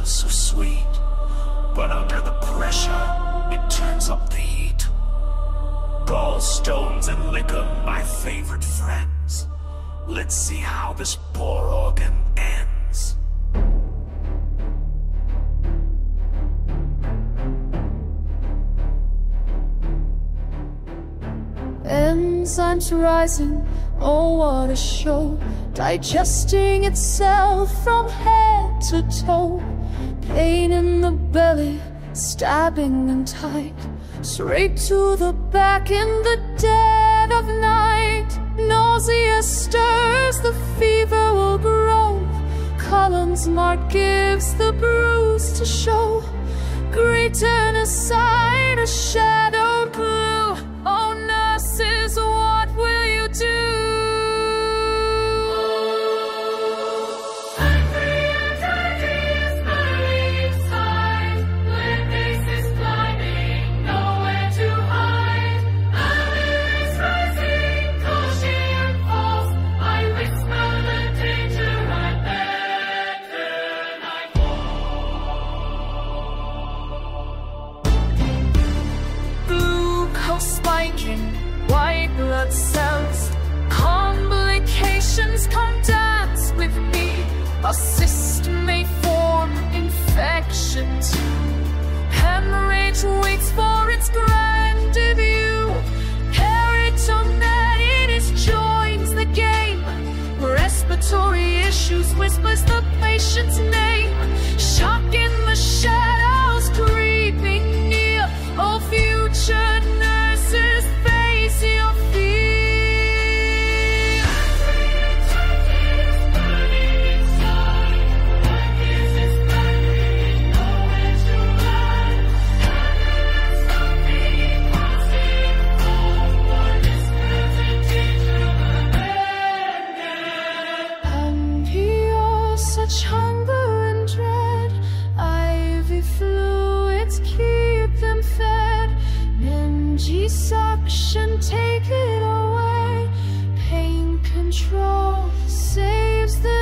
feels so sweet, but under the pressure, it turns up the heat. Gallstones and liquor, my favorite friends. Let's see how this poor organ ends. Enzymes rising, oh what a show, digesting itself from head to toe. Pain in the belly, stabbing and tight, straight to the back in the dead of night. Nausea stirs, the fever will grow. Cullen's mark gives the bruise to show. Great turn aside, a shadow grew. Oh nurses, what will you do? Spiking, white blood cells, complications, come dance with me. A cyst may form, infection too. Hemorrhage waits for its grand debut. Peritonitis joins the game. Respiratory issues whispers the patient's name. Shock in the shadows creeping near. Oh future nurses, face your fear. Pure, such hunger and dread. IV fluids keep them fed. Nimji suction, take it away. Pain control saves the